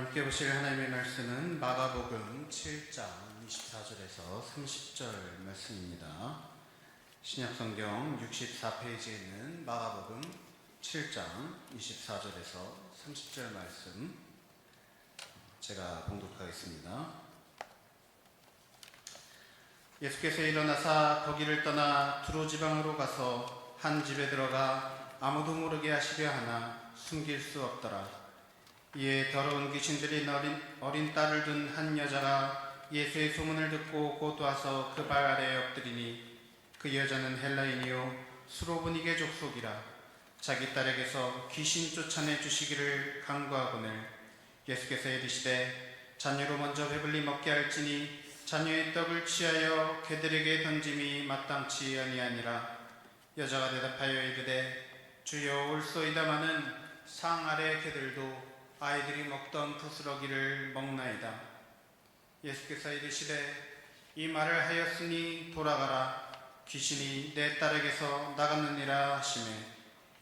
오늘 함께 보실 하나님의 말씀은 마가복음 7장 24절에서 30절 말씀입니다. 신약성경 64페이지에 있는 마가복음 7장 24절에서 30절 말씀 제가 봉독하겠습니다. 예수께서 일어나사 거기를 떠나 두로 지방으로 가서 한 집에 들어가 아무도 모르게 하시려 하나 숨길 수 없더라. 이에 더러운 귀신들이 어린 딸을 둔 한 여자가 예수의 소문을 듣고 곧 와서 그 발 아래에 엎드리니 그 여자는 헬라인이요 수로보니게 족속이라. 자기 딸에게서 귀신 쫓아내 주시기를 간구하거늘 예수께서 이르시되 자녀로 먼저 배불리 먹게 할지니 자녀의 떡을 취하여 개들에게 던짐이 마땅치 아니하니라. 여자가 대답하여 이르되 주여 올소이다마는 상 아래 개들도 아이들이 먹던 부스러기를 먹나이다. 예수께서 이르시되 이 말을 하였으니 돌아가라. 귀신이 내 딸에게서 나갔느니라 하시매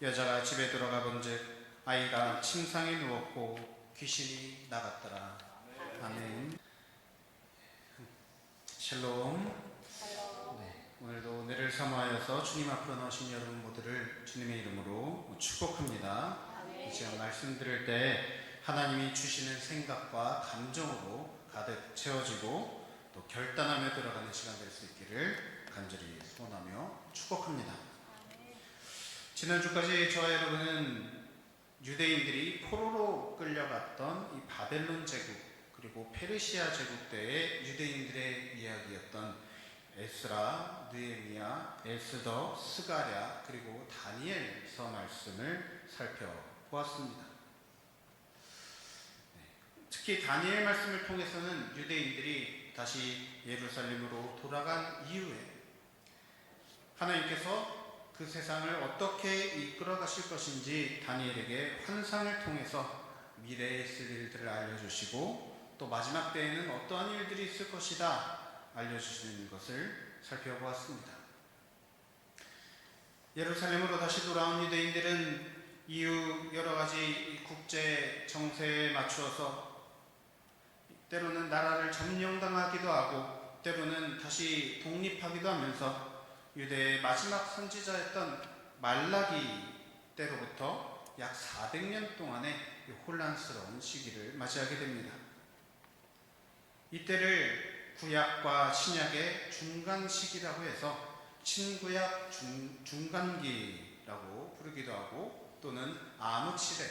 여자가 집에 들어가 본즉 아이가 침상에 누웠고 귀신이 나갔더라. 아멘. 샬롬. 오늘도 은혜를 사모하여서 주님 앞으로 나오신 여러분 모두를 주님의 이름으로 축복합니다. 이 시간 말씀 들을 때 하나님이 주시는 생각과 감정으로 가득 채워지고 또 결단하며 들어가는 시간 될 수 있기를 간절히 소원하며 축복합니다. 지난주까지 저와 여러분은 유대인들이 포로로 끌려갔던 이 바벨론 제국 그리고 페르시아 제국 때의 유대인들의 이야기였던 에스라, 느헤미야, 에스더, 스가랴 그리고 다니엘서 말씀을 살펴보았습니다. 특히 다니엘 말씀을 통해서는 유대인들이 다시 예루살렘으로 돌아간 이후에 하나님께서 그 세상을 어떻게 이끌어 가실 것인지 다니엘에게 환상을 통해서 미래에 있을 일들을 알려주시고 또 마지막 때에는 어떠한 일들이 있을 것이다 알려주시는 것을 살펴보았습니다. 예루살렘으로 다시 돌아온 유대인들은 이후 여러 가지 국제 정세에 맞추어서 때로는 나라를 점령당하기도 하고 때로는 다시 독립하기도 하면서 유대의 마지막 선지자였던 말라기 때로부터 약 400년 동안의 혼란스러운 시기를 맞이하게 됩니다. 이때를 구약과 신약의 중간 시기라고 해서 신구약 중간기라고 부르기도 하고 또는 암흑시대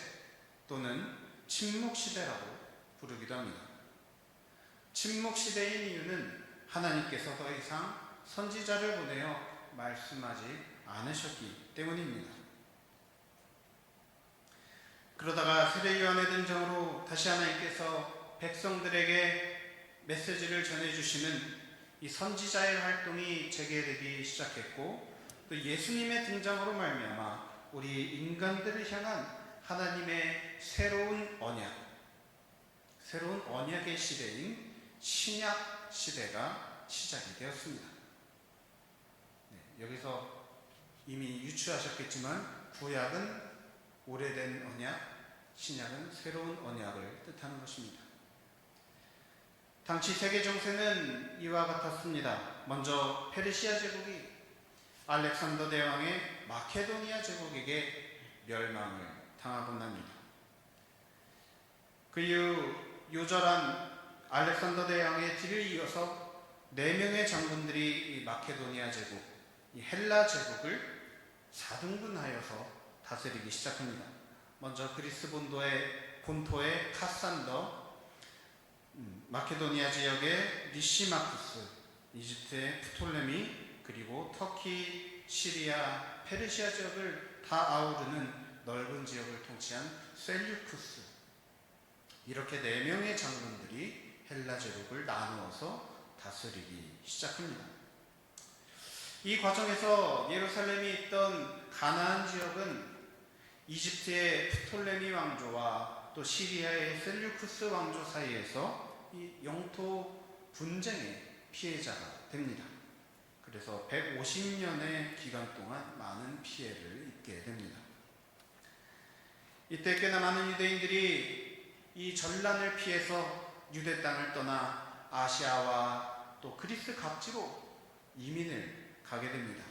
또는 침묵시대라고 부르기도 합니다. 침묵시대인 이유는 하나님께서 더 이상 선지자를 보내어 말씀하지 않으셨기 때문입니다. 그러다가 세례 요한의 등장으로 다시 하나님께서 백성들에게 메시지를 전해주시는 이 선지자의 활동이 재개되기 시작했고 또 예수님의 등장으로 말미암아 우리 인간들을 향한 하나님의 새로운 언약의 시대인 신약 시대가 시작이 되었습니다. 여기서 이미 유추하셨겠지만 구약은 오래된 언약, 신약은 새로운 언약을 뜻하는 것입니다. 당시 세계 정세는 이와 같았습니다. 먼저 페르시아 제국이 알렉산더 대왕의 마케도니아 제국에게 멸망을 당하고 납니다. 그 이후 요절한 알렉산더 대왕의 뒤를 이어서 4명의 장군들이 이 마케도니아 제국, 이 헬라 제국을 4등분하여서 다스리기 시작합니다. 먼저 그리스 본토의 카산더, 마케도니아 지역의 니시마쿠스, 이집트의 프톨레미, 그리고 터키, 시리아, 페르시아 지역을 다 아우르는 넓은 지역을 통치한 셀류쿠스, 이렇게 4명의 장군들이 헬라 제국을 나누어서 다스리기 시작합니다. 이 과정에서 예루살렘이 있던 가나안 지역은 이집트의 프톨레미 왕조와 또 시리아의 셀류쿠스 왕조 사이에서 이 영토 분쟁의 피해자가 됩니다. 그래서 150년의 기간 동안 많은 피해를 입게 됩니다. 이때 꽤나 많은 유대인들이 이 전란을 피해서 유대 땅을 떠나 아시아와 또 그리스 각지로 이민을 가게 됩니다.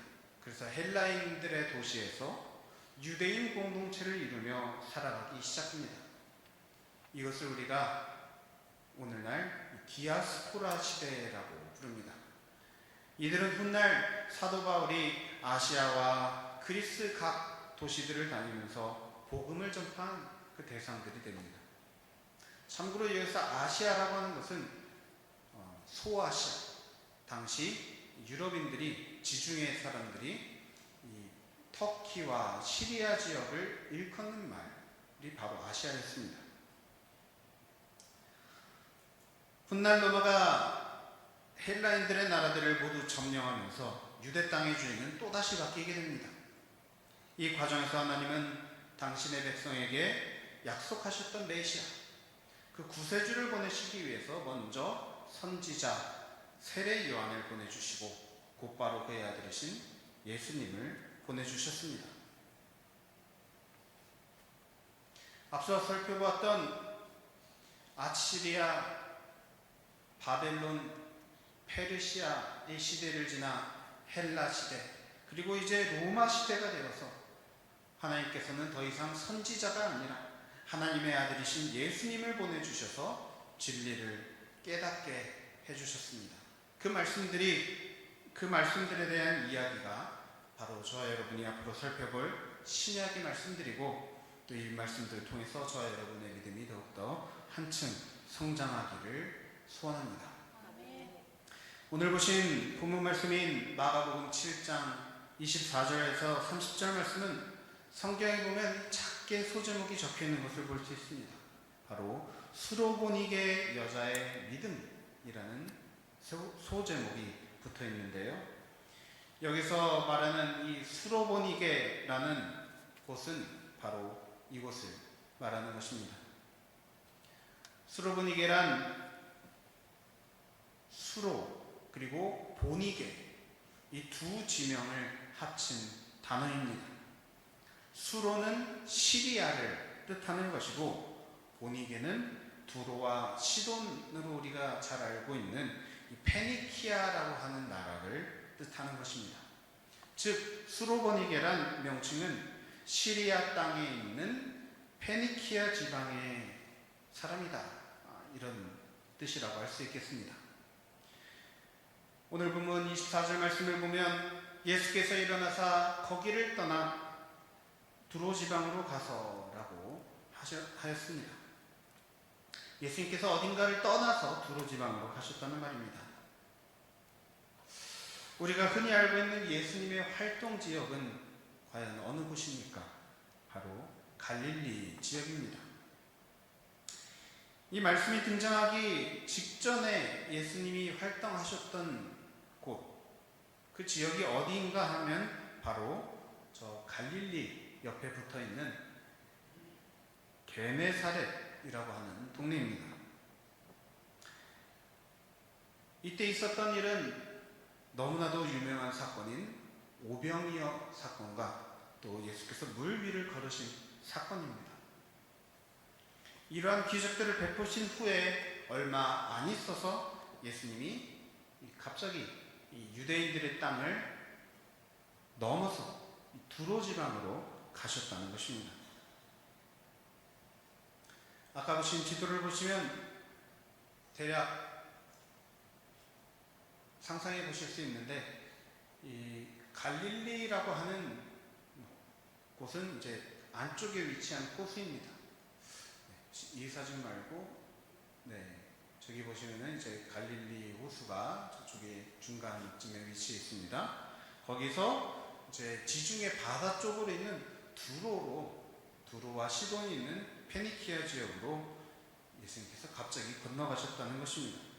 그래서 헬라인들의 도시에서 유대인 공동체를 이루며 살아가기 시작합니다. 이것을 우리가 오늘날 디아스포라 시대라고 부릅니다. 이들은 훗날 사도 바울이 아시아와 그리스 각 도시들을 다니면서 복음을 전파한 그 대상들이 됩니다. 참고로 여기서 아시아라고 하는 것은 소아시아, 당시 유럽인들이, 지중해 사람들이 이 터키와 시리아 지역을 일컫는 말이 바로 아시아였습니다. 훗날 로마가 헬라인들의 나라들을 모두 점령하면서 유대 땅의 주인은 또다시 바뀌게 됩니다. 이 과정에서 하나님은 당신의 백성에게 약속하셨던 메시아, 그 구세주를 보내시기 위해서 먼저 선지자 세례 요한을 보내주시고 곧바로 그의 아들이신 예수님을 보내주셨습니다. 앞서 살펴보았던 아시리아, 바벨론, 페르시아의 시대를 지나 헬라 시대, 그리고 이제 로마 시대가 되어서 하나님께서는 더 이상 선지자가 아니라 하나님의 아들이신 예수님을 보내주셔서 진리를 깨닫게 해주셨습니다. 그 말씀들에 대한 이야기가 바로 저와 여러분이 앞으로 살펴볼 신약의 말씀들이고, 또 이 말씀들을 통해서 저와 여러분의 믿음이 더욱더 한층 성장하기를 소원합니다. 오늘 보신 본문 말씀인 마가복음 7장 24절에서 30절 말씀은 성경에 보면 작게 소제목이 적혀 있는 것을 볼 수 있습니다. 바로 수로보니게 여자의 믿음이라는 소제목이 붙어 있는데요. 여기서 말하는 이 수로보니게라는 곳은 바로 이곳을 말하는 것입니다. 수로보니게란 수로 그리고 보니게, 이 두 지명을 합친 단어입니다. 수로는 시리아를 뜻하는 것이고, 보니게는 두로와 시돈으로 우리가 잘 알고 있는 이 페니키아라고 하는 나라를 뜻하는 것입니다. 즉 수로보니게란 명칭은 시리아 땅에 있는 페니키아 지방의 사람이다, 이런 뜻이라고 할 수 있겠습니다. 오늘 본문 24절 말씀을 보면 예수께서 일어나사 거기를 떠나 두로 지방으로 가서라고 하였습니다. 예수님께서 어딘가를 떠나서 두로 지방으로 가셨다는 말입니다. 우리가 흔히 알고 있는 예수님의 활동 지역은 과연 어느 곳입니까? 바로 갈릴리 지역입니다. 이 말씀이 등장하기 직전에 예수님이 활동하셨던 곳, 그 지역이 어디인가 하면 바로 저 갈릴리 옆에 붙어 있는 게네사렛이라고 하는 동네입니다. 이때 있었던 일은 너무나도 유명한 사건인 오병이어 사건과 또 예수께서 물 위를 걸으신 사건입니다. 이러한 기적들을 베푸신 후에 얼마 안 있어서 예수님이 갑자기 이 유대인들의 땅을 넘어서 두로 지방으로 가셨다는 것입니다. 아까 보신 지도를 보시면 대략 상상해 보실 수 있는데, 이 갈릴리라고 하는 곳은 이제 안쪽에 위치한 호수입니다. 이 사진 말고, 저기 보시면은 이제 갈릴리 호수가 저쪽에 중간쯤에 위치해 있습니다. 거기서 이제 지중해 바다 쪽으로 있는 두로와 시돈이 있는 페니키아 지역으로 예수님께서 갑자기 건너가셨다는 것입니다.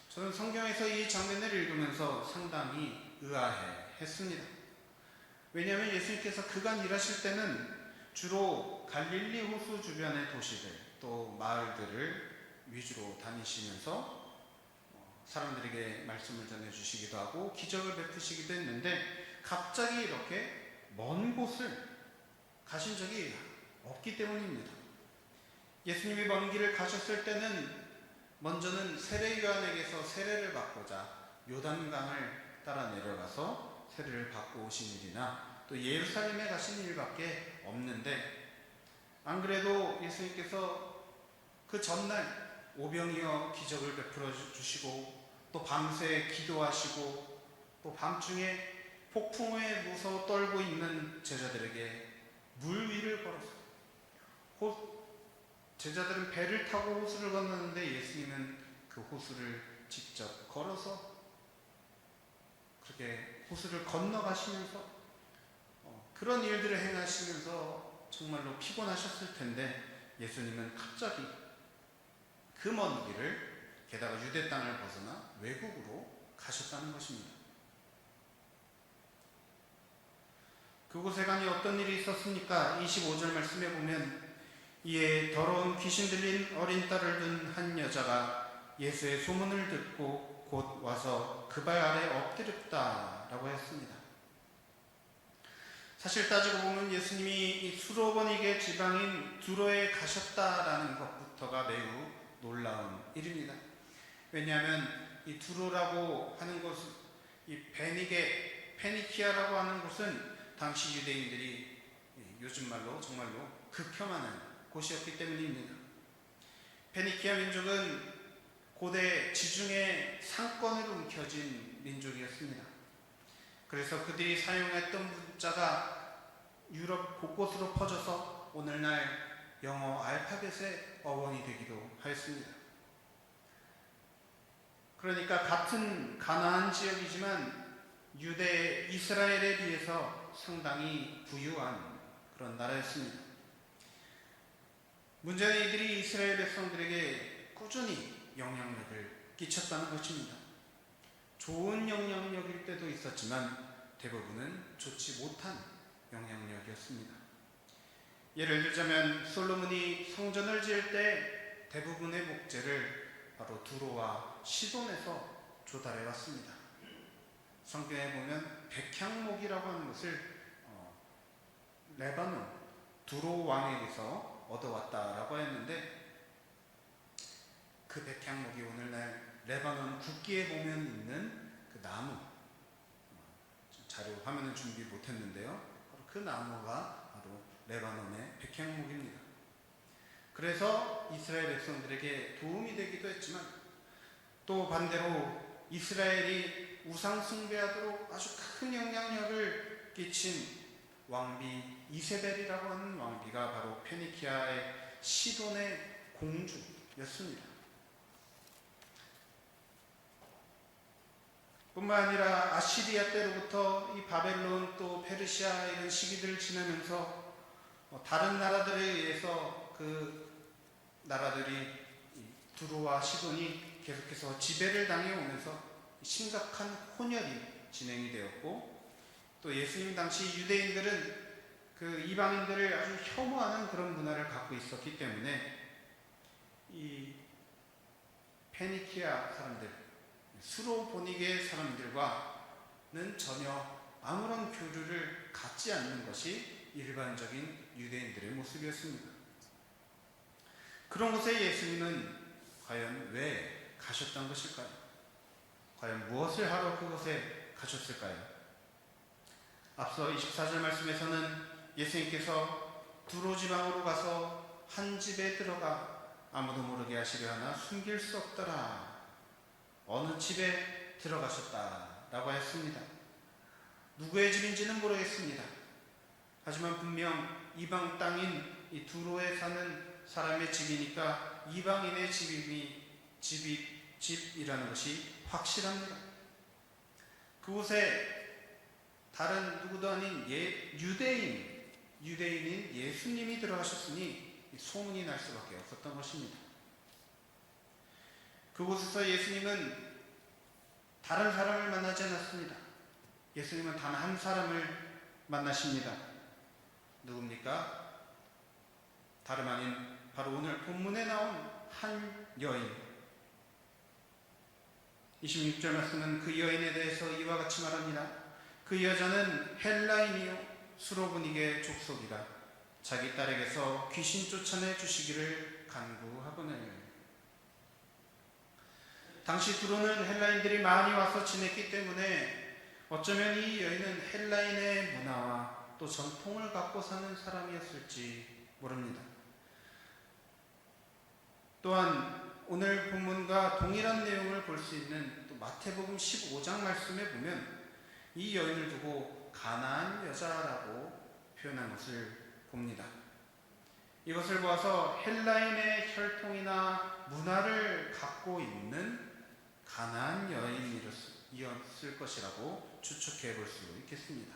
저는 성경에서 이 장면을 읽으면서 상당히 의아해했습니다. 왜냐하면 예수님께서 그간 일하실 때는 주로 갈릴리 호수 주변의 도시들, 또 마을들을 위주로 다니시면서 사람들에게 말씀을 전해주시기도 하고 기적을 베푸시기도 했는데, 갑자기 이렇게 먼 곳을 가신 적이 없기 때문입니다. 예수님이 먼 길을 가셨을 때는 먼저는 세례 요한에게서 세례를 받고자 요단강을 따라 내려가서 세례를 받고 오신 일이나 또 예루살렘에 가신 일밖에 없는데, 안 그래도 예수님께서 그 전날 오병이어 기적을 베풀어 주시고 또 밤새 기도하시고 또 밤중에 폭풍에 무서워 떨고 있는 제자들에게 물 위를 걸어서, 제자들은 배를 타고 호수를 건너는데 예수님은 그 호수를 직접 걸어서 그렇게 호수를 건너가시면서 그런 일들을 행하시면서 정말로 피곤하셨을 텐데, 예수님은 갑자기 그 먼 길을, 게다가 유대 땅을 벗어나 외국으로 가셨다는 것입니다. 그곳에 가니 어떤 일이 있었습니까? 25절 말씀에 보면, 이에 더러운 귀신 들린 어린 딸을 둔 한 여자가 예수의 소문을 듣고 곧 와서 그 발 아래 엎드렸다라고 했습니다. 사실 따지고 보면 예수님이 이 수로보니게 지방인 두로에 가셨다라는 것부터가 매우 놀라운 일입니다. 왜냐하면 이 두로라고 하는 곳은, 이 페니키아라고 하는 곳은 당시 유대인들이 요즘 말로 정말로 극혐하는 곳이었기 때문입니다. 페니키아 민족은 고대 지중해 상권으로 움켜진 민족이었습니다. 그래서 그들이 사용했던 문자가 유럽 곳곳으로 퍼져서 오늘날 영어 알파벳의 어원이 되기도 하였습니다. 그러니까 같은 가나안 지역이지만 유대 이스라엘에 비해서 상당히 부유한 그런 나라였습니다. 문제는 이들이 이스라엘 백성들에게 꾸준히 영향력을 끼쳤다는 것입니다. 좋은 영향력일 때도 있었지만 대부분은 좋지 못한 영향력이었습니다. 예를 들자면 솔로몬이 성전을 지을 때 대부분의 목재를 바로 두로와 시돈에서 조달해 왔습니다. 성경에 보면 백향목이라고 하는 것을 레바논 두로 왕에게서 얻어왔다라고 했는데, 그 백향목이 오늘날 레바논 국기에 보면 있는 그 나무, 자료 화면은 준비 못했는데요, 그 나무가 바로 레바논의 백향목입니다. 그래서 이스라엘 백성들에게 도움이 되기도 했지만, 또 반대로 이스라엘이 우상 숭배하도록 아주 큰 영향력을 끼친 왕비 이세벨이라고 하는 왕비가 바로 페니키아의 시돈의 공주였습니다. 뿐만 아니라 아시리아 때로부터 이 바벨론 또 페르시아 이런 시기들을 지나면서 다른 나라들에 의해서 그 나라들이 두로와 시돈이 계속해서 지배를 당해오면서 심각한 혼혈이 진행이 되었고, 또 예수님 당시 유대인들은 그 이방인들을 아주 혐오하는 그런 문화를 갖고 있었기 때문에 이 페니키아 사람들, 수로보니게 사람들과는 전혀 아무런 교류를 갖지 않는 것이 일반적인 유대인들의 모습이었습니다. 그런 곳에 예수님은 과연 왜 가셨던 것일까요? 과연 무엇을 하러 그곳에 가셨을까요? 앞서 24절 말씀에서는 예수님께서 두로 지방으로 가서 한 집에 들어가 아무도 모르게 하시려 하나 숨길 수 없더라. 어느 집에 들어가셨다라고 했습니다. 누구의 집인지는 모르겠습니다. 하지만 분명 이방 땅인 이 두로에 사는 사람의 집이니까 이방인의 집이라는 것이 확실합니다. 그곳에 다른 누구도 아닌 유대인인 예수님이 들어가셨으니 소문이 날 수밖에 없었던 것입니다. 그곳에서 예수님은 다른 사람을 만나지 않았습니다. 예수님은 단 한 사람을 만나십니다. 누굽니까? 다름 아닌 바로 오늘 본문에 나온 한 여인. 26절 말씀은 그 여인에 대해서 이와 같이 말합니다. 그 여자는 헬라인이요 수로보니게 족속이라 자기 딸에게서 귀신 쫓아내 주시기를 간구하거늘. 당시 두로는 헬라인들이 많이 와서 지냈기 때문에 어쩌면 이 여인은 헬라인의 문화와 또 전통을 갖고 사는 사람이었을지 모릅니다. 또한 오늘 본문과 동일한 내용을 볼 수 있는 또 마태복음 15장 말씀에 보면 이 여인을 두고 가나안 여자라고 표현한 것을 봅니다. 이것을 보아서 헬라인의 혈통이나 문화를 갖고 있는 가나안 여인이었을 것이라고 추측해 볼 수 있겠습니다.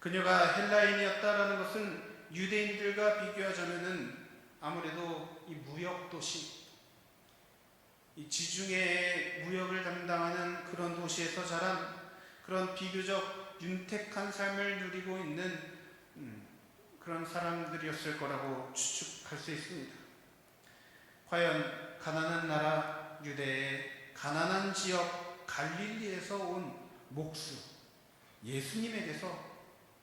그녀가 헬라인이었다라는 것은 유대인들과 비교하자면은 아무래도 이 무역 도시, 이 지중해 무역을 담당하는 그런 도시에서 자란 그런 비교적 윤택한 삶을 누리고 있는 그런 사람들이었을 거라고 추측할 수 있습니다. 과연 가나안 나라 유대의 가나안 지역 갈릴리에서 온 목수 예수님에게서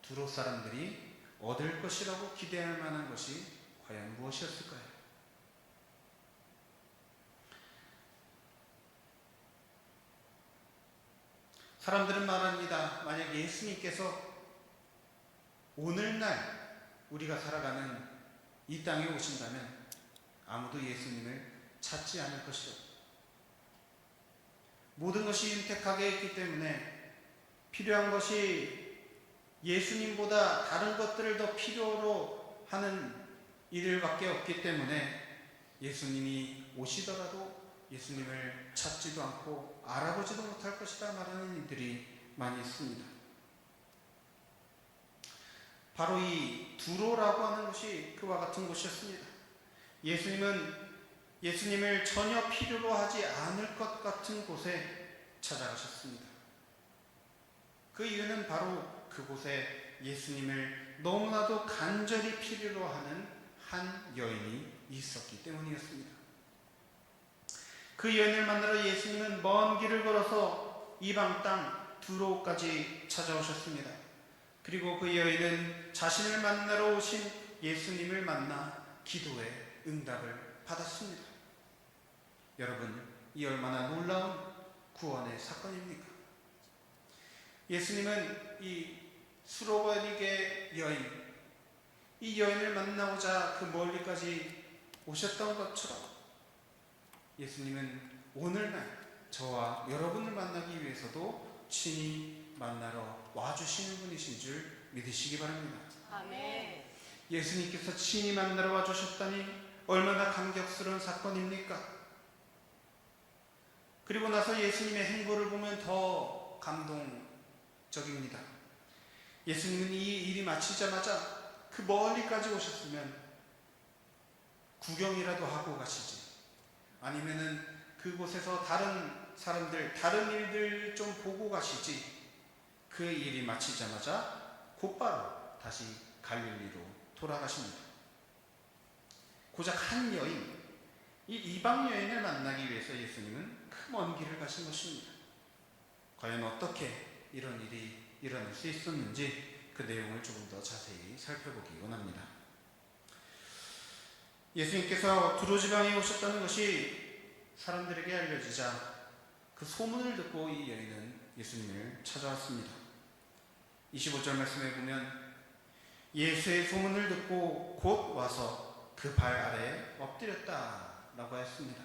두로 사람들이 얻을 것이라고 기대할 만한 것이 과연 무엇이었을까요? 사람들은 말합니다. 만약 예수님께서 오늘날 우리가 살아가는 이 땅에 오신다면 아무도 예수님을 찾지 않을 것이다. 모든 것이 윤택하게 있기 때문에 필요한 것이 예수님보다 다른 것들을 더 필요로 하는 이들밖에 없기 때문에 예수님이 오시더라도 예수님을 찾지도 않고 알아보지도 못할 것이다 말하는 이들이 많이 있습니다. 바로 이 두로라고 하는 곳이 그와 같은 곳이었습니다. 예수님을 전혀 필요로 하지 않을 것 같은 곳에 찾아가셨습니다. 그 이유는 바로 그곳에 예수님을 너무나도 간절히 필요로 하는 한 여인이 있었기 때문이었습니다. 그 여인을 만나러 예수님은 먼 길을 걸어서 이방 땅 두로까지 찾아오셨습니다. 그리고 그 여인은 자신을 만나러 오신 예수님을 만나 기도의 응답을 받았습니다. 여러분, 이 얼마나 놀라운 구원의 사건입니까? 예수님은 이 수로버니게 여인, 이 여인을 만나고자 그 멀리까지 오셨던 것처럼 예수님은 오늘날 저와 여러분을 만나기 위해서도 친히 만나러 와주시는 분이신 줄 믿으시기 바랍니다. 아멘. 예수님께서 친히 만나러 와주셨다니 얼마나 감격스러운 사건입니까? 그리고 나서 예수님의 행보를 보면 더 감동적입니다. 예수님은 이 일이 마치자마자 그 멀리까지 오셨으면 구경이라도 하고 가시지, 아니면은 그곳에서 다른 사람들, 다른 일들 좀 보고 가시지, 그 일이 마치자마자 곧바로 다시 갈릴리로 돌아가십니다. 고작 한 여인, 이 이방 여인을 만나기 위해서 예수님은 그 먼 길을 가신 것입니다. 과연 어떻게 이런 일이 일어날 수 있었는지 그 내용을 조금 더 자세히 살펴보기 원합니다. 예수님께서 두로 지방에 오셨다는 것이 사람들에게 알려지자 그 소문을 듣고 이 여인은 예수님을 찾아왔습니다. 25절 말씀에 보면 예수의 소문을 듣고 곧 와서 그 발 아래에 엎드렸다라고 했습니다.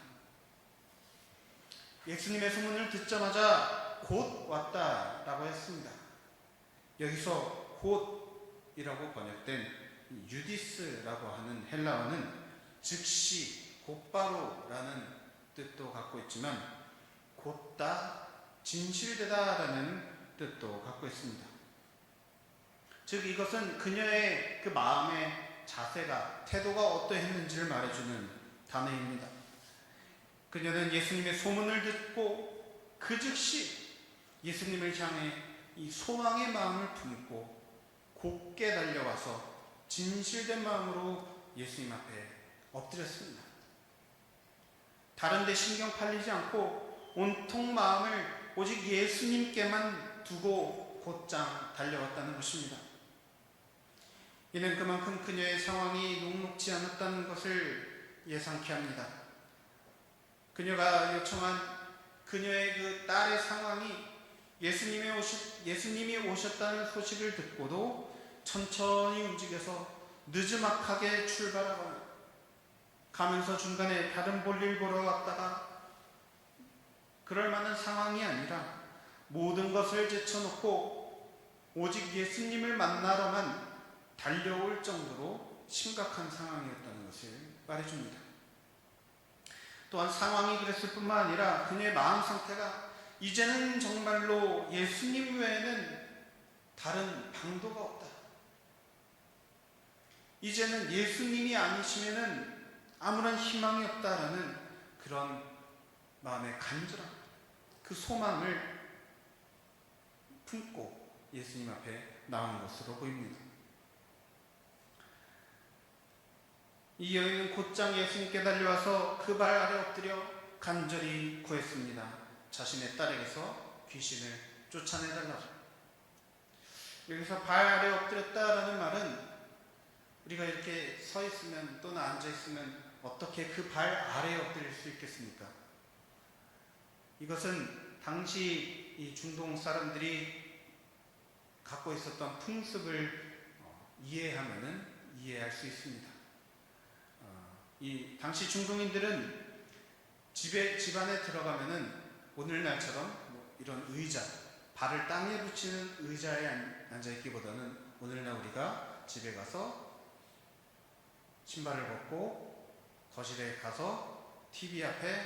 예수님의 소문을 듣자마자 곧 왔다라고 했습니다. 여기서 곧이라고 번역된 유디스라고 하는 헬라어는 즉시, 곧바로라는 뜻도 갖고 있지만 곧다, 진실되다라는 뜻도 갖고 있습니다. 즉 이것은 그녀의 그 마음의 자세가, 태도가 어떠했는지를 말해주는 단어입니다. 그녀는 예수님의 소문을 듣고 그 즉시 예수님을 향해 이 소망의 마음을 품고 곧게 달려와서 진실된 마음으로 예수님 앞에 엎드렸습니다. 다른 데 신경 팔리지 않고 온통 마음을 오직 예수님께만 두고 곧장 달려왔다는 것입니다. 이는 그만큼 그녀의 상황이 녹록지 않았다는 것을 예상케 합니다. 그녀가 요청한 그녀의 그 딸의 상황이 예수님이 오셨다는 소식을 듣고도 천천히 움직여서 느지막하게 출발하거나 가면서 중간에 다른 볼일 보러 왔다가 그럴 만한 상황이 아니라 모든 것을 제쳐놓고 오직 예수님을 만나러만 달려올 정도로 심각한 상황이었다는 것을 말해줍니다. 또한 상황이 그랬을 뿐만 아니라 그녀의 마음 상태가 이제는 정말로 예수님 외에는 다른 방도가 없다. 이제는 예수님이 아니시면은 아무런 희망이 없다라는 그런 마음의 간절함, 그 소망을 품고 예수님 앞에 나온 것으로 보입니다. 이 여인은 곧장 예수님께 달려와서 그 발 아래 엎드려 간절히 구했습니다. 자신의 딸에게서 귀신을 쫓아내달라고. 여기서 발 아래 엎드렸다라는 말은 우리가 이렇게 서 있으면 또는 앉아 있으면 어떻게 그 발 아래에 엎드릴 수 있겠습니까? 이것은 당시 이 중동 사람들이 갖고 있었던 풍습을 이해할 수 있습니다. 이 당시 중동인들은 집안에 들어가면은 오늘날처럼 이런 의자, 발을 땅에 붙이는 의자에 앉아있기보다는 오늘날 우리가 집에 가서 신발을 벗고 거실에 가서 TV 앞에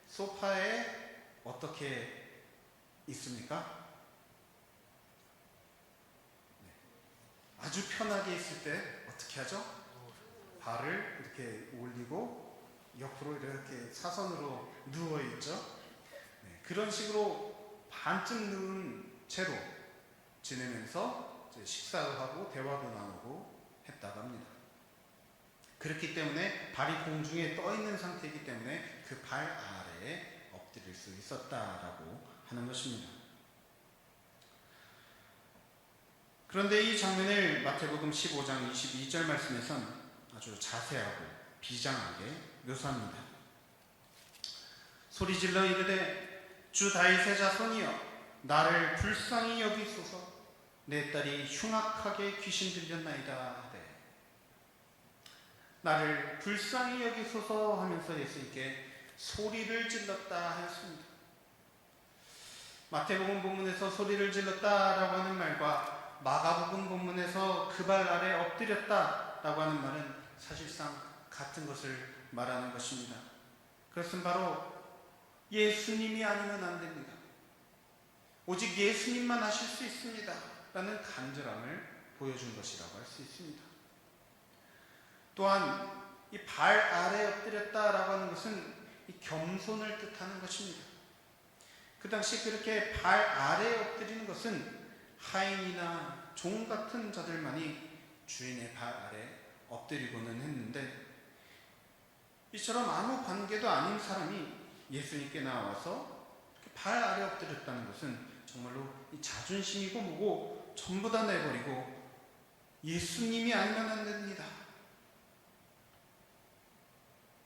소파에 어떻게 있습니까? 아주 편하게 있을 때 어떻게 하죠? 발을 이렇게 올리고 옆으로 이렇게 사선으로 누워있죠. 그런 식으로 반쯤 누운 채로 지내면서 식사도 하고 대화도 나누고 했다고 합니다. 그렇기 때문에 발이 공중에 떠있는 상태이기 때문에 그 발 아래에 엎드릴 수 있었다라고 하는 것입니다. 그런데 이 장면을 마태복음 15장 22절 말씀에선 아주 자세하고 비장하게 묘사합니다. 소리질러 이르되 주 다윗의 자손이여 나를 불쌍히 여기소서 내 딸이 흉악하게 귀신 들렸나이다 하되 나를 불쌍히 여기소서 하면서 예수님께 소리를 질렀다 하였습니다. 마태복음 본문에서 소리를 질렀다라고 하는 말과 마가복음 본문에서 그 발 아래 엎드렸다라고 하는 말은 사실상 같은 것을 말하는 것입니다. 그것은 바로 예수님이 아니면 안 됩니다. 오직 예수님만 하실 수 있습니다. 라는 간절함을 보여준 것이라고 할 수 있습니다. 또한 이 발 아래 엎드렸다라고 하는 것은 이 겸손을 뜻하는 것입니다. 그 당시 그렇게 발 아래 엎드리는 것은 하인이나 종 같은 자들만이 주인의 발 아래 엎드리고는 했는데 이처럼 아무 관계도 아닌 사람이 예수님께 나와서 발 아래 엎드렸다는 것은 정말로 이 자존심이고 뭐고 전부 다 내버리고 예수님이 아니면 안 됩니다.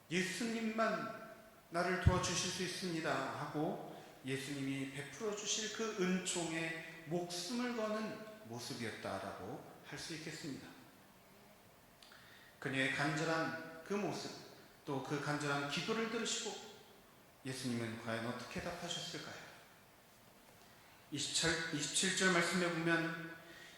예수님만 나를 도와주실 수 있습니다 하고 예수님이 베풀어 주실 그 은총에 목숨을 거는 모습이었다라고 할 수 있겠습니다. 그녀의 간절한 그 모습, 또 그 간절한 기도를 들으시고 예수님은 과연 어떻게 답하셨을까요? 27절 말씀에 보면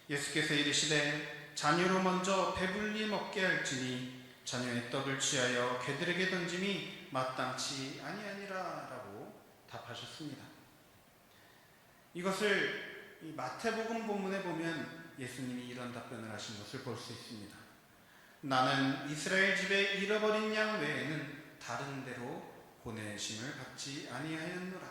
예수께서 이르시되 자녀로 먼저 배불리 먹게 할지니 자녀의 떡을 취하여 개들에게 던짐이 마땅치 아니하니라 라고 답하셨습니다. 이것을 이 마태복음 본문에 보면 예수님이 이런 답변을 하신 것을 볼 수 있습니다. 나는 이스라엘 집에 잃어버린 양 외에는 다른 데로 보내심을 받지 아니하였노라.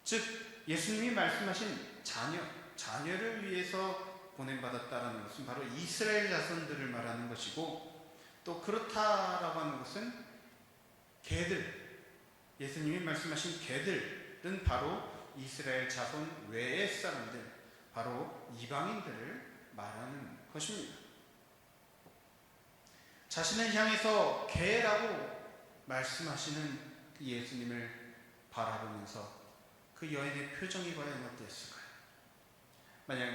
즉 예수님이 말씀하신 자녀를 위해서 보냄받았다라는 것은 바로 이스라엘 자손들을 말하는 것이고, 또 그렇다라고 하는 것은 개들, 예수님이 말씀하신 개들은 바로 이스라엘 자손 외의 사람들, 바로 이방인들을 말하는 것입니다. 자신을 향해서 개라고 말씀하시는 그 예수님을 바라보면서 그 여인의 표정이 과연 어땠을까요? 만약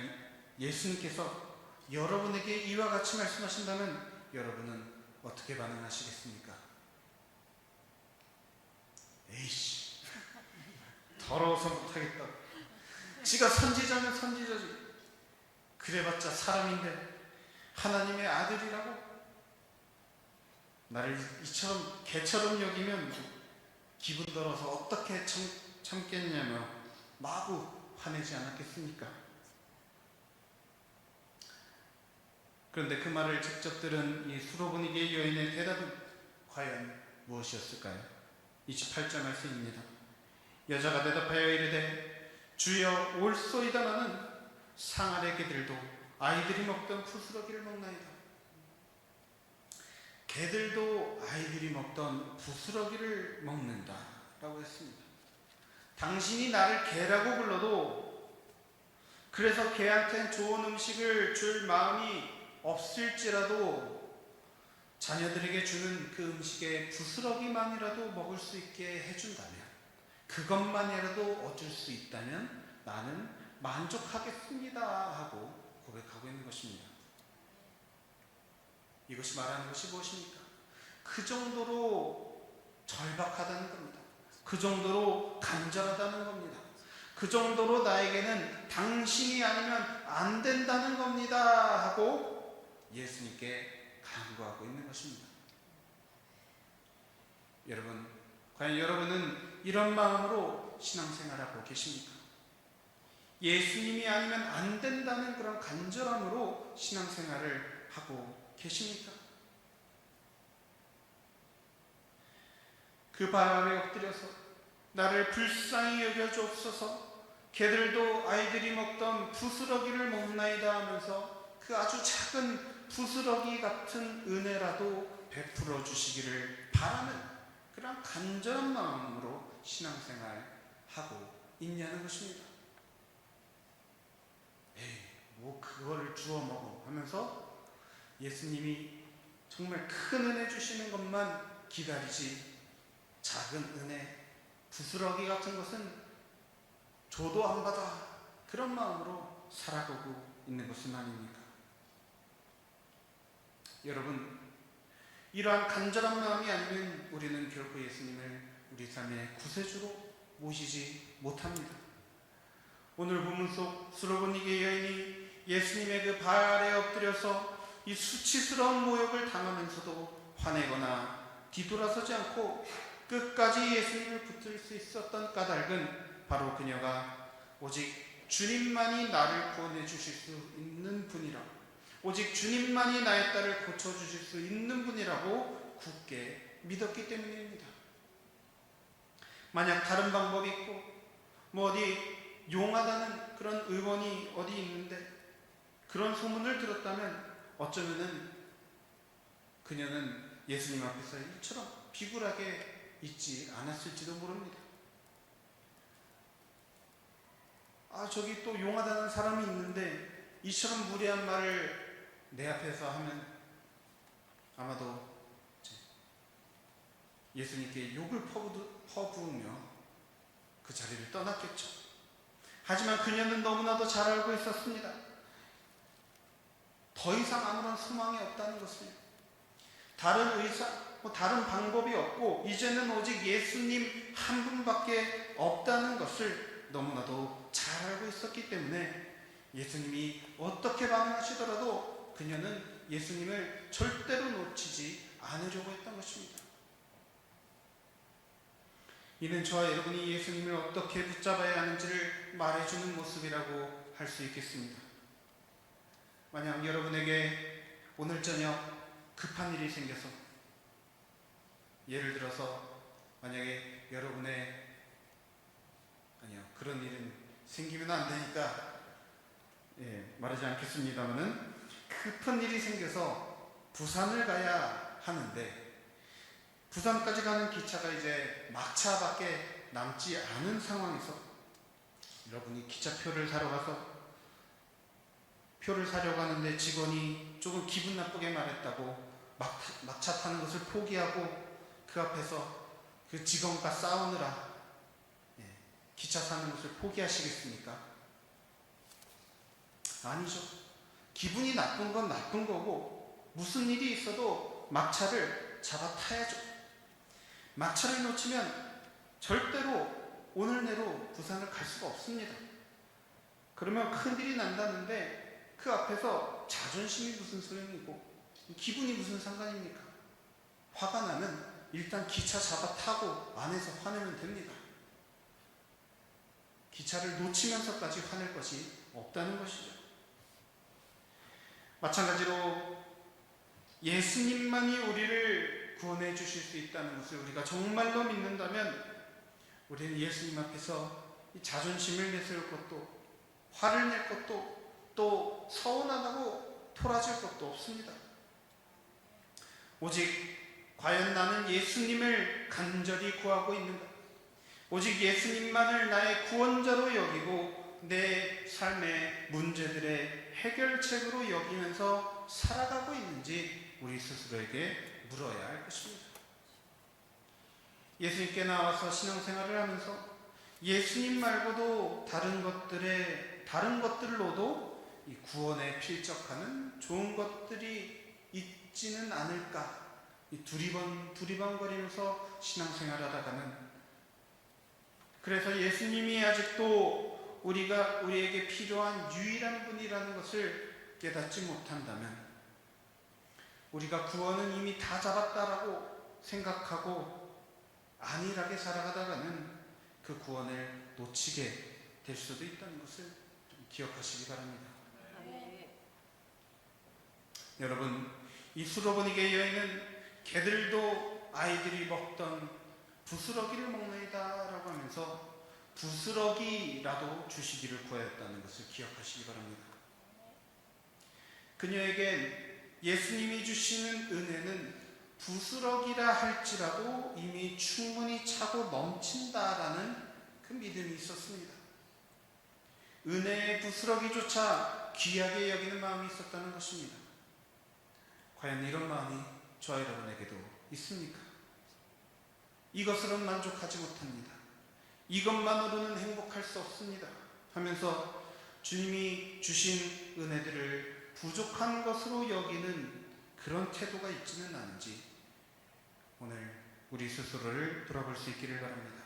예수님께서 여러분에게 이와 같이 말씀하신다면 여러분은 어떻게 반응하시겠습니까? 에이씨, 더러워서 못하겠다. 지가 선지자면 선지자지. 그래봤자 사람인데 하나님의 아들이라고? 나를 이처럼 개처럼 여기면 기분 더러워서 어떻게 참겠냐며 마구 화내지 않았겠습니까? 그런데 그 말을 직접 들은 이 수로보니게 여인의 대답은 과연 무엇이었을까요? 28절 말씀입니다. 여자가 대답하여 이르되 주여 옳소이다. 나는 상아래 개들도 아이들이 먹던 부스러기를 먹나이다. 개들도 아이들이 먹던 부스러기를 먹는다 라고 했습니다. 당신이 나를 개라고 불러도, 그래서 개한테는 좋은 음식을 줄 마음이 없을지라도 자녀들에게 주는 그 음식의 부스러기만이라도 먹을 수 있게 해준다면, 그것만이라도 얻을 수 있다면 나는 만족하겠습니다 하고 고백하고 있는 것입니다. 이것이 말하는 것이 무엇입니까? 그 정도로 절박하다는 겁니다. 그 정도로 간절하다는 겁니다. 그 정도로 나에게는 당신이 아니면 안 된다는 겁니다 하고 예수님께 간구하고 있는 것입니다. 여러분, 과연 여러분은 이런 마음으로 신앙생활하고 계십니까? 예수님이 아니면 안 된다는 그런 간절함으로 신앙생활을 하고 계십니까? 그 발 아래 엎드려서 나를 불쌍히 여겨 주옵소서, 개들도 아이들이 먹던 부스러기를 먹나이다 하면서 그 아주 작은 부스러기 같은 은혜라도 베풀어 주시기를 바라는 그런 간절한 마음으로 신앙생활하고 있냐는 것입니다. 에이, 뭐 그거를 주워 먹어 하면서 예수님이 정말 큰 은혜 주시는 것만 기다리지, 작은 은혜, 부스러기 같은 것은 줘도 안 받아, 그런 마음으로 살아가고 있는 것은 아닙니까? 여러분, 이러한 간절한 마음이 아니면 우리는 결코 예수님을 우리 삶의 구세주로 모시지 못합니다. 오늘 본문 속 수로보니게 여인이 예수님의 그 발 아래 엎드려서 이 수치스러운 모욕을 당하면서도 화내거나 뒤돌아서지 않고 끝까지 예수님을 붙들 수 있었던 까닭은 바로 그녀가 오직 주님만이 나를 구원해 주실 수 있는 분이라, 오직 주님만이 나의 딸을 고쳐주실 수 있는 분이라고 굳게 믿었기 때문입니다. 만약 다른 방법이 있고 뭐 어디 용하다는 그런 의원이 어디 있는데 그런 소문을 들었다면 어쩌면은 그녀는 예수님 앞에서 이처럼 비굴하게 있지 않았을지도 모릅니다. 저기 또 용하다는 사람이 있는데 이처럼 무례한 말을 내 앞에서 하면 아마도 예수님께 욕을 퍼부으며 그 자리를 떠났겠죠. 하지만 그녀는 너무나도 잘 알고 있었습니다. 더 이상 아무런 소망이 없다는 것을, 다른 의사, 다른 방법이 없고 이제는 오직 예수님 한 분밖에 없다는 것을 너무나도 잘 알고 있었기 때문에 예수님이 어떻게 반응하시더라도 그녀는 예수님을 절대로 놓치지 않으려고 했던 것입니다. 이는 저와 여러분이 예수님을 어떻게 붙잡아야 하는지를 말해주는 모습이라고 할 수 있겠습니다. 만약 여러분에게 오늘 저녁 급한 일이 생겨서, 예를 들어서 만약에 여러분의, 그런 일은 생기면 안 되니까 말하지 않겠습니다만은 급한 일이 생겨서 부산을 가야 하는데 부산까지 가는 기차가 이제 막차밖에 남지 않은 상황에서 여러분이 기차표를 사러 가서 표를 사려고 하는데 직원이 조금 기분 나쁘게 말했다고 막차 타는 것을 포기하고 그 앞에서 그 직원과 싸우느라 기차 타는 것을 포기하시겠습니까? 아니죠. 기분이 나쁜 건 나쁜 거고 무슨 일이 있어도 막차를 잡아 타야죠. 막차를 놓치면 절대로 오늘 내로 부산을 갈 수가 없습니다. 그러면 큰일이 난다는데 그 앞에서 자존심이 무슨 소용이고 기분이 무슨 상관입니까? 화가 나면 일단 기차 잡아 타고 안에서 화내면 됩니다. 기차를 놓치면서까지 화낼 것이 없다는 것이죠. 마찬가지로 예수님만이 우리를 구원해 주실 수 있다는 것을 우리가 정말로 믿는다면 우리는 예수님 앞에서 이 자존심을 내세울 것도 화를 낼 것도 또 서운하다고 토라질 것도 없습니다. 오직 과연 나는 예수님을 간절히 구하고 있는가? 오직 예수님만을 나의 구원자로 여기고 내 삶의 문제들의 해결책으로 여기면서 살아가고 있는지 우리 스스로에게 물어야 할 것입니다. 예수님께 나와서 신앙생활을 하면서 예수님 말고도 다른 것들로도 이 구원에 필적하는 좋은 것들이 있지는 않을까? 이 두리번거리면서 신앙생활하다가는 그래서 예수님이 아직도 우리에게 필요한 유일한 분이라는 것을 깨닫지 못한다면 우리가 구원은 이미 다 잡았다라고 생각하고 안일하게 살아가다가는 그 구원을 놓치게 될 수도 있다는 것을 좀 기억하시기 바랍니다. 여러분, 이 수로보니게 여인은 개들도 아이들이 먹던 부스러기를 먹나이다 라고 하면서 부스러기라도 주시기를 구하였다는 것을 기억하시기 바랍니다. 그녀에겐 예수님이 주시는 은혜는 부스러기라 할지라도 이미 충분히 차고 넘친다라는 그 믿음이 있었습니다. 은혜의 부스러기조차 귀하게 여기는 마음이 있었다는 것입니다. 과연 이런 마음이 저와 여러분에게도 있습니까? 이것으로는 만족하지 못합니다. 이것만으로는 행복할 수 없습니다 하면서 주님이 주신 은혜들을 부족한 것으로 여기는 그런 태도가 있지는 않은지 오늘 우리 스스로를 돌아볼 수 있기를 바랍니다.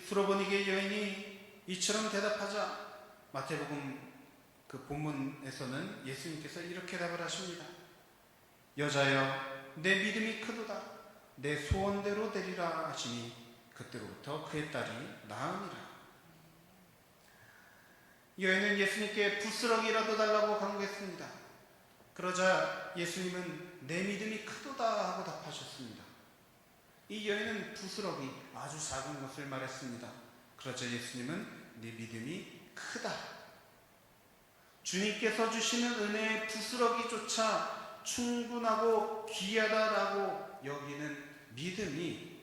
수로보니게 여인이 이처럼 대답하자 마태복음 그 본문에서는 예수님께서 이렇게 답을 하십니다. 여자여, 내 믿음이 크도다. 내 소원대로 되리라 하시니 그때로부터 그의 딸이 나으니라. 여인은 예수님께 부스러기라도 달라고 간구했습니다. 그러자 예수님은 내 믿음이 크도다 하고 답하셨습니다. 이 여인은 부스러기, 아주 작은 것을 말했습니다. 그러자 예수님은 네 믿음이 크다. 주님께서 주시는 은혜의 부스러기조차 충분하고 귀하다라고 여기는 믿음이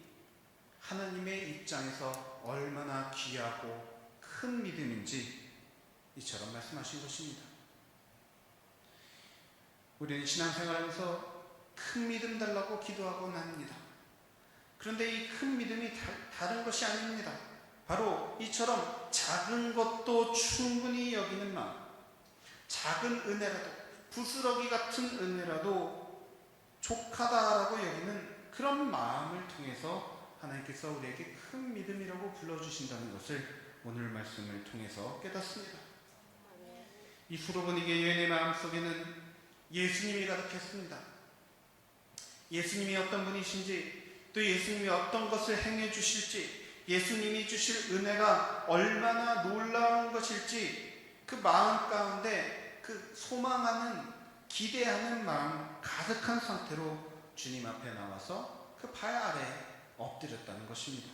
하나님의 입장에서 얼마나 귀하고 큰 믿음인지 이처럼 말씀하신 것입니다. 우리는 신앙생활하면서 큰 믿음 달라고 기도하곤 합니다. 그런데 이 큰 믿음이 다른 것이 아닙니다. 바로 이처럼 작은 것도 충분히 여기는 마음, 작은 은혜라도, 부스러기 같은 은혜라도 족하다라고 여기는 그런 마음을 통해서 하나님께서 우리에게 큰 믿음이라고 불러주신다는 것을 오늘 말씀을 통해서 깨닫습니다. 이 수로보니게 여인의 마음속에는 예수님이 가득했습니다. 예수님이 어떤 분이신지, 또 예수님이 어떤 것을 행해 주실지, 예수님이 주실 은혜가 얼마나 놀라운 것일지 그 마음 가운데 그 소망하는, 기대하는 마음 가득한 상태로 주님 앞에 나와서 그 발 아래 엎드렸다는 것입니다.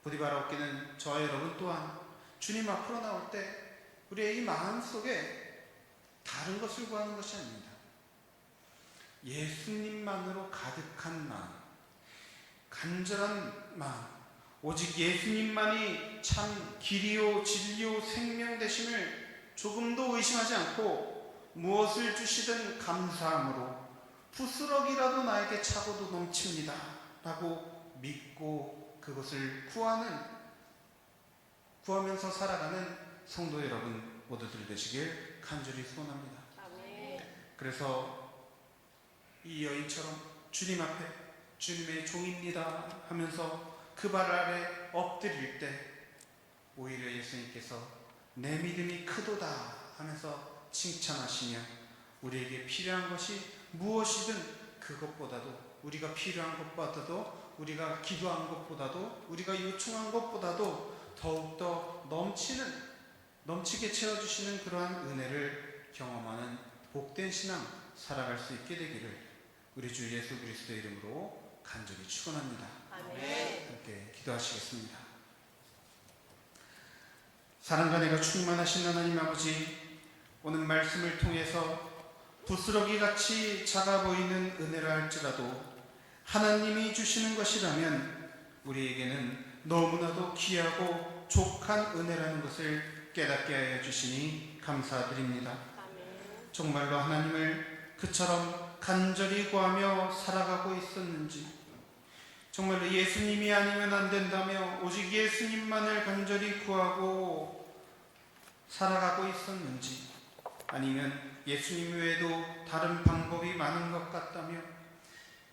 부디 바라옵기는 저와 여러분 또한 주님 앞으로 나올 때 우리의 이 마음 속에 다른 것을 구하는 것이 아닙니다. 예수님만으로 가득한 마음, 간절한 마음, 오직 예수님만이 참 길이요 진리요 생명 되심을 조금도 의심하지 않고 무엇을 주시든 감사함으로 부스럭이라도 나에게 차고도 넘칩니다 라고 믿고 그것을 구하면서 살아가는 성도 여러분 모두들 되시길 간절히 소원합니다. 그래서 이 여인처럼 주님 앞에 주님의 종입니다 하면서 그 발 아래 엎드릴 때 오히려 예수님께서 내 믿음이 크도다 하면서 칭찬하시며 우리에게 필요한 것이 무엇이든 그것보다도 우리가 필요한 것보다도 우리가 기도한 것보다도 우리가 요청한 것보다도 더욱더 넘치게 채워주시는 그러한 은혜를 경험하는 복된 신앙 살아갈 수 있게 되기를 우리 주 예수 그리스도의 이름으로 간절히 축원합니다. 함께 기도하시겠습니다. 사랑과 은혜가 충만하신 하나님 아버지, 오늘 말씀을 통해서 부스러기 같이 작아 보이는 은혜라 할지라도 하나님이 주시는 것이라면 우리에게는 너무나도 귀하고 족한 은혜라는 것을 깨닫게 하여 주시니 감사드립니다. 정말로 하나님을 그처럼 간절히 구하며 살아가고 있었는지, 정말로 예수님이 아니면 안 된다며 오직 예수님만을 간절히 구하고 살아가고 있었는지, 아니면 예수님 외에도 다른 방법이 많은 것 같다며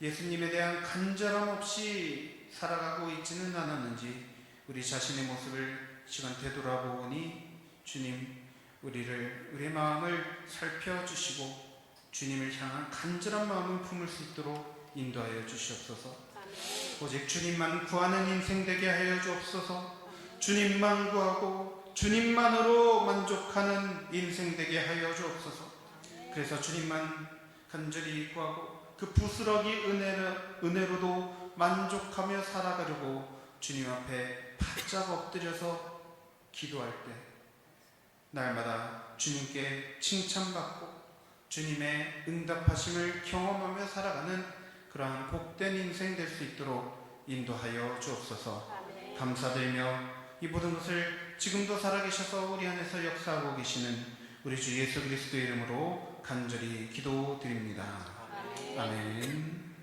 예수님에 대한 간절함 없이 살아가고 있지는 않았는지 우리 자신의 모습을 시간 되돌아보니 주님, 우리의 마음을 살펴주시고 주님을 향한 간절한 마음을 품을 수 있도록 인도하여 주시옵소서. 오직 주님만 구하는 인생 되게 하여 주옵소서. 주님만 구하고 주님만으로 만족하는 인생 되게 하여 주옵소서. 그래서 주님만 간절히 구하고 그 부스러기 은혜로도 만족하며 살아가려고 주님 앞에 바짝 엎드려서 기도할 때 날마다 주님께 칭찬받고 주님의 응답하심을 경험하며 살아가는 그러한 복된 인생 될 수 있도록 인도하여 주옵소서. 감사드리며 이 모든 것을 지금도 살아계셔서 우리 안에서 역사하고 계시는 우리 주 예수 그리스도의 이름으로 간절히 기도드립니다. 아멘.